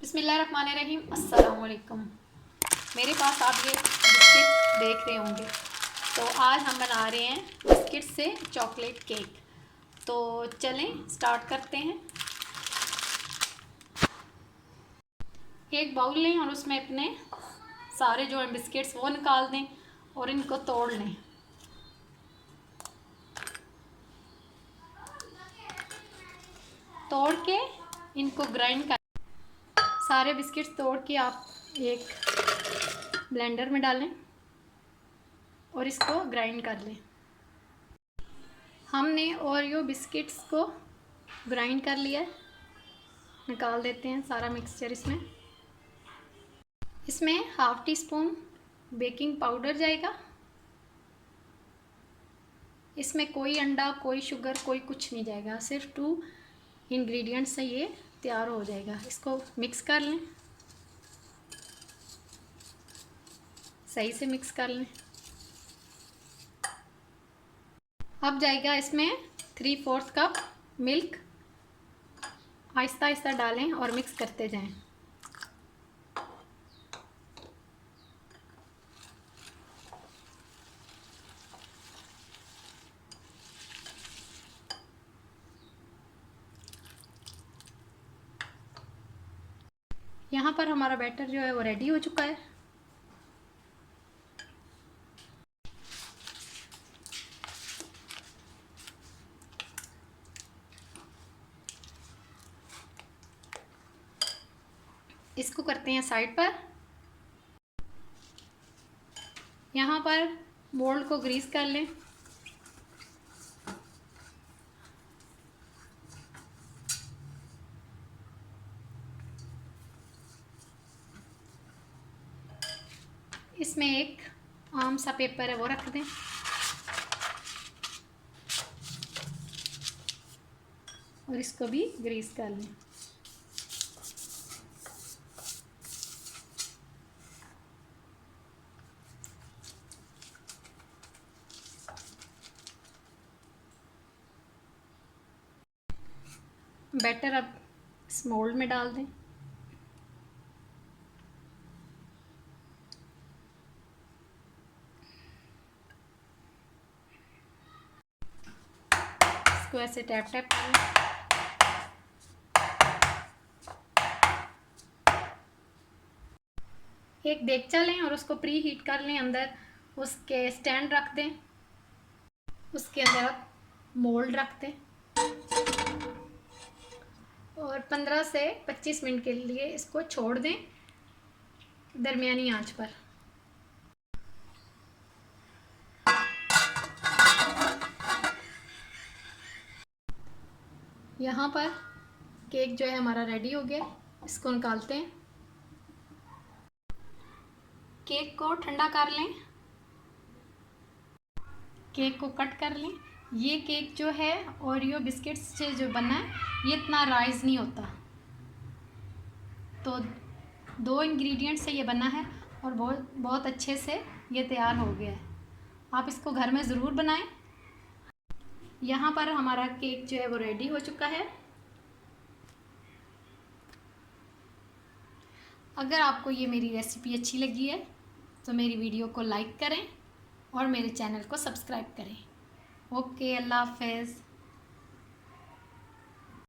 बिस्मिल्लाहिर्रहमानिर्रहीम। अस्सलाम वालेकुम। मेरे पास आप ये बिस्किट देख रहे होंगे। तो आज हम बना रहे हैं बिस्किट से चॉकलेट केक। तो चलें स्टार्ट करते हैं। एक बाउल लें और उसमें अपने सारे जो हैं बिस्किट्स वो निकाल दें और इनको तोड़ लें। तोड़ के इनको ग्राइंड कर, सारे बिस्किट्स तोड़ के आप एक ब्लेंडर में डालें और इसको ग्राइंड कर लें। हमने ओरियो बिस्किट्स को ग्राइंड कर लिया है। निकाल देते हैं सारा मिक्सचर। इसमें half tea spoon baking powder जाएगा। इसमें कोई अंडा, कोई शुगर, कोई कुछ नहीं जाएगा। सिर्फ 2 इंग्रेडिएंट्स से ये तैयार हो जाएगा। इसको मिक्स कर लें, सही से मिक्स कर लें। अब जाएगा इसमें 3/4 कप मिल्क। आहिस्ता आहिस्ता डालें और मिक्स करते जाएं। यहाँ पर हमारा बैटर जो है वो रेडी हो चुका है। इसको करते हैं साइड पर। यहाँ पर मोल्ड को ग्रीस कर लें। इसमें एक आम सा पेपर है वो रख दें। और इसको भी ग्रीस कर लें। बैटर अब इस मोल्ड में डाल दें। इसको ऐसे टैप टैप कर लें। एक देगचा लें और उसको प्री हीट कर लें। अंदर उसके स्टैंड रख दें। उसके अंदर आप मोल्ड रख दें और 15 से 25 मिनट के लिए इसको छोड़ दें दरमियानी आंच पर। यहाँ पर केक जो है हमारा रेडी हो गया। इसको निकालते हैं। केक को ठंडा कर लें। केक को कट कर लें। ये केक जो है ओरियो बिस्किट्स से जो बना है ये इतना राइज नहीं होता। तो 2 इंग्रेडिएंट से ये बना है और बहुत बहुत अच्छे से ये तैयार हो गया है। आप इसको घर में ज़रूर बनाएं। यहाँ पर हमारा केक जो है वो रेडी हो चुका है। अगर आपको ये मेरी रेसिपी अच्छी लगी है तो मेरी वीडियो को लाइक करें और मेरे चैनल को सब्सक्राइब करें। ओके, अल्लाह हाफ़िज़।